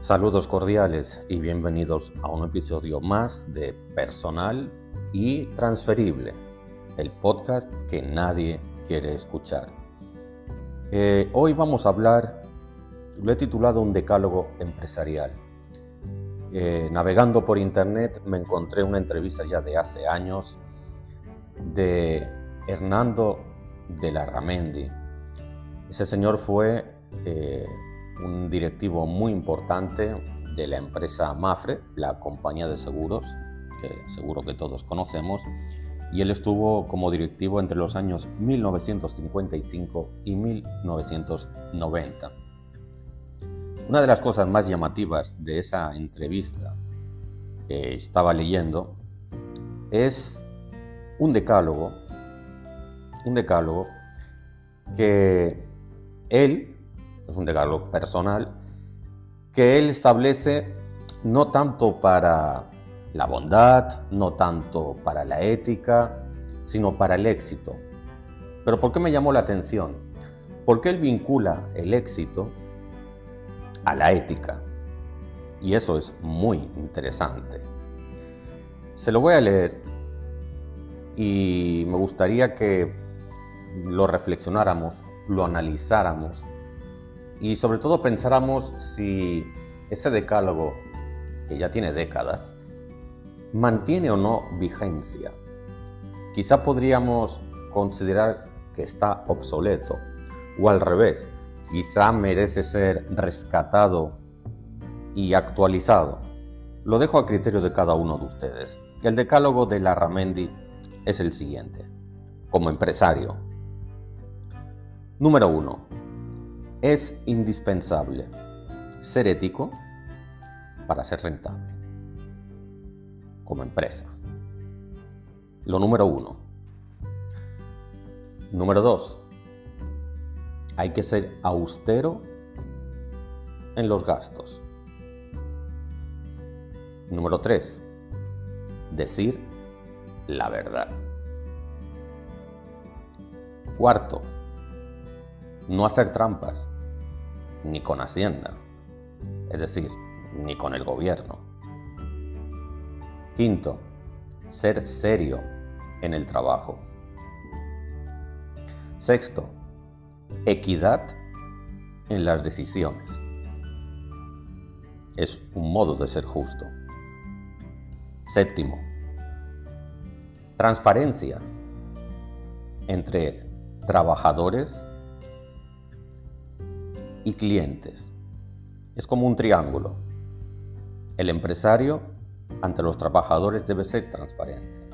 Saludos cordiales y bienvenidos a un episodio más de Personal y Transferible, el podcast que nadie quiere escuchar. Hoy vamos a hablar, lo he titulado Un decálogo empresarial. Navegando por internet me encontré una entrevista ya de hace años de Hernando de Larramendi. Ese señor fue un directivo muy importante de la empresa Mapfre, la compañía de seguros, que seguro que todos conocemos, y él estuvo como directivo entre los años 1955 y 1990. Una de las cosas más llamativas de esa entrevista que estaba leyendo es un decálogo que él, es un decálogo personal, que él establece no tanto para la bondad, no tanto para la ética, sino para el éxito. ¿Pero por qué me llamó la atención? Porque él vincula el éxito a la ética. Y eso es muy interesante. Se lo voy a leer y me gustaría que lo reflexionáramos, lo analizáramos y sobre todo pensáramos si ese decálogo, que ya tiene décadas, mantiene o no vigencia. Quizá podríamos considerar que está obsoleto, o al revés, quizá merece ser rescatado y actualizado. Lo dejo a criterio de cada uno de ustedes. El decálogo de Larramendi es el siguiente. Como empresario. Número 1. Es indispensable ser ético para ser rentable como empresa. Lo número 1. Número 2. Hay que ser austero en los gastos. Número 3. Decir la verdad. Cuarto. No hacer trampas, ni con Hacienda, es decir, ni con el gobierno. Quinto, ser serio en el trabajo. Sexto, equidad en las decisiones. Es un modo de ser justo. Séptimo, transparencia entre trabajadores y clientes. Es como un triángulo. El empresario ante los trabajadores debe ser transparente,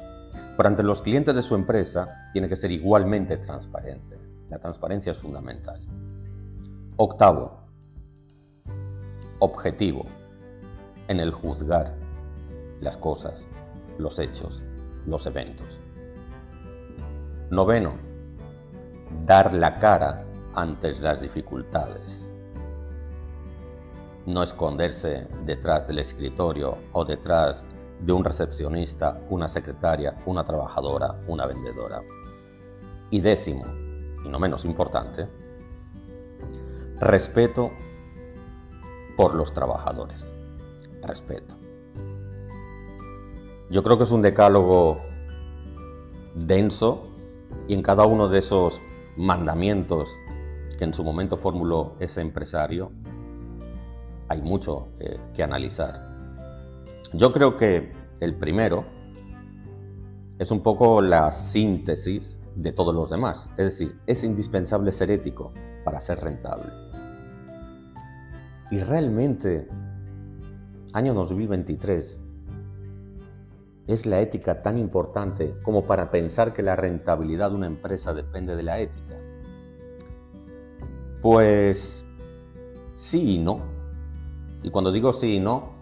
pero ante los clientes de su empresa tiene que ser igualmente transparente. La transparencia es fundamental. Octavo, objetivo en el juzgar las cosas, los hechos, los eventos. Noveno, dar la cara ante las dificultades. No esconderse detrás del escritorio o detrás de un recepcionista, una secretaria, una trabajadora, una vendedora. Y décimo, y no menos importante, respeto por los trabajadores. Respeto. Yo creo que es un decálogo denso y en cada uno de esos mandamientos que en su momento formuló ese empresario, hay mucho que analizar. Yo creo que el primero es un poco la síntesis de todos los demás. Es decir, es indispensable ser ético para ser rentable. Y realmente, año 2023, ¿es la ética tan importante como para pensar que la rentabilidad de una empresa depende de la ética? Pues sí y no. Y cuando digo sí y no,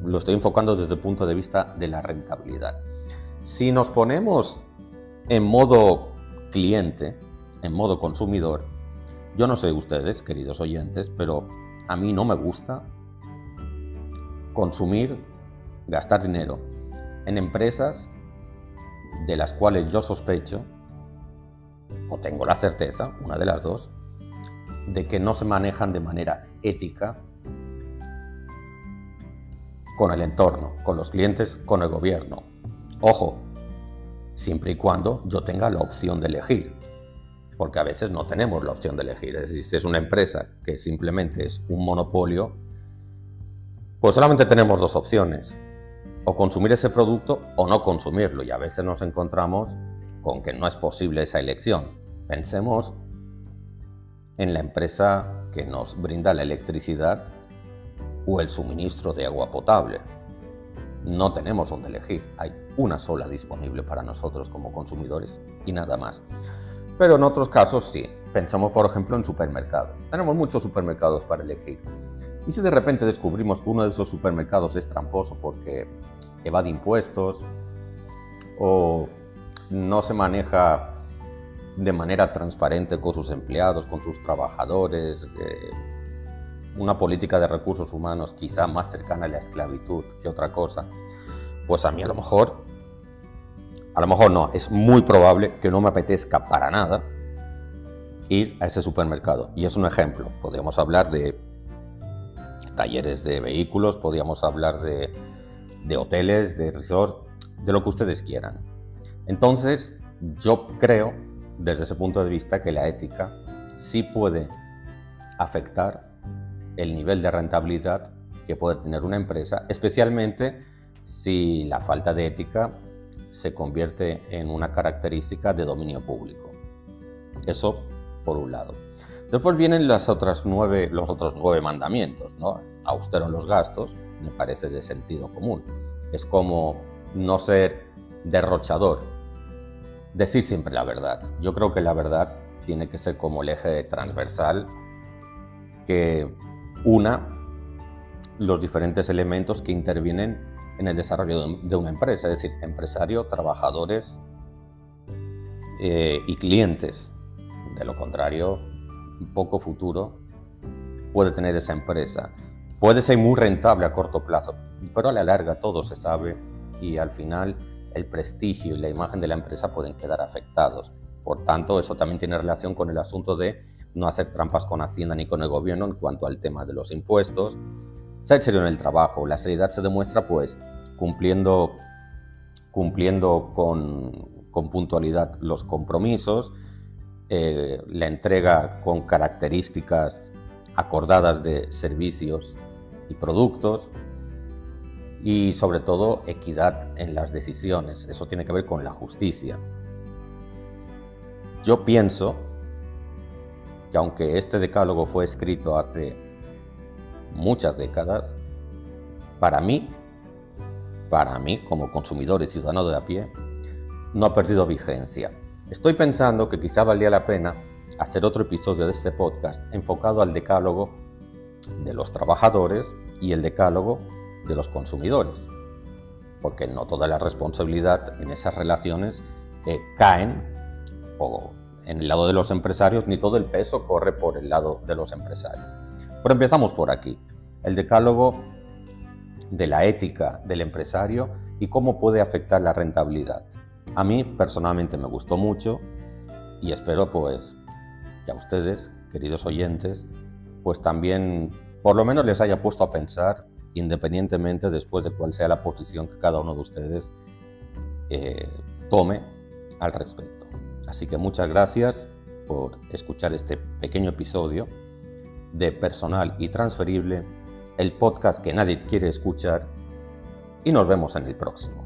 lo estoy enfocando desde el punto de vista de la rentabilidad. Si nos ponemos en modo cliente, en modo consumidor, yo no sé ustedes, queridos oyentes, pero a mí no me gusta consumir, gastar dinero en empresas de las cuales yo sospecho, o tengo la certeza, una de las dos, de que no se manejan de manera ética con el entorno, con los clientes, con el gobierno. Ojo, siempre y cuando yo tenga la opción de elegir, porque a veces no tenemos la opción de elegir. Es decir, si es una empresa que simplemente es un monopolio, pues solamente tenemos dos opciones: o consumir ese producto o no consumirlo, y a veces nos encontramos con que no es posible esa elección. Pensemos en la empresa que nos brinda la electricidad o el suministro de agua potable. No tenemos dónde elegir, hay una sola disponible para nosotros como consumidores y nada más. Pero en otros casos sí, pensamos por ejemplo en supermercados. Tenemos muchos supermercados para elegir. Y si de repente descubrimos que uno de esos supermercados es tramposo porque evade impuestos o no se maneja de manera transparente con sus empleados, con sus trabajadores, una política de recursos humanos quizá más cercana a la esclavitud que otra cosa, pues a mí a lo mejor no, es muy probable que no me apetezca para nada ir a ese supermercado. Y es un ejemplo. Podríamos hablar de talleres de vehículos, podríamos hablar de hoteles, de resorts, de lo que ustedes quieran. Entonces, yo creo, desde ese punto de vista, que la ética sí puede afectar el nivel de rentabilidad que puede tener una empresa, especialmente si la falta de ética se convierte en una característica de dominio público. Eso por un lado. Después vienen los otros 9 mandamientos, ¿no? Austero en los gastos, me parece de sentido común. Es como no ser derrochador, decir siempre la verdad. Yo creo que la verdad tiene que ser como el eje transversal que una los diferentes elementos que intervienen en el desarrollo de una empresa, es decir, empresario, trabajadores y clientes. De lo contrario, poco futuro puede tener esa empresa. Puede ser muy rentable a corto plazo, pero a la larga todo se sabe y al final el prestigio y la imagen de la empresa pueden quedar afectados. Por tanto, eso también tiene relación con el asunto de no hacer trampas con Hacienda ni con el gobierno en cuanto al tema de los impuestos. Ser serio en el trabajo. La seriedad se demuestra pues cumpliendo con puntualidad los compromisos, la entrega con características acordadas de servicios y productos y sobre todo equidad en las decisiones. Eso tiene que ver con la justicia. Yo pienso que aunque este decálogo fue escrito hace muchas décadas, para mí como consumidor y ciudadano de a pie, no ha perdido vigencia. Estoy pensando que quizá valdría la pena hacer otro episodio de este podcast enfocado al decálogo de los trabajadores y el decálogo de los consumidores, porque no toda la responsabilidad en esas relaciones caen o en el lado de los empresarios, ni todo el peso corre por el lado de los empresarios. Pero empezamos por aquí, el decálogo de la ética del empresario y cómo puede afectar la rentabilidad. A mí personalmente me gustó mucho y espero pues que a ustedes, queridos oyentes, pues también por lo menos les haya puesto a pensar, independientemente después de cuál sea la posición que cada uno de ustedes tome al respecto. Así que muchas gracias por escuchar este pequeño episodio de Personal y Transferible, el podcast que nadie quiere escuchar, y nos vemos en el próximo.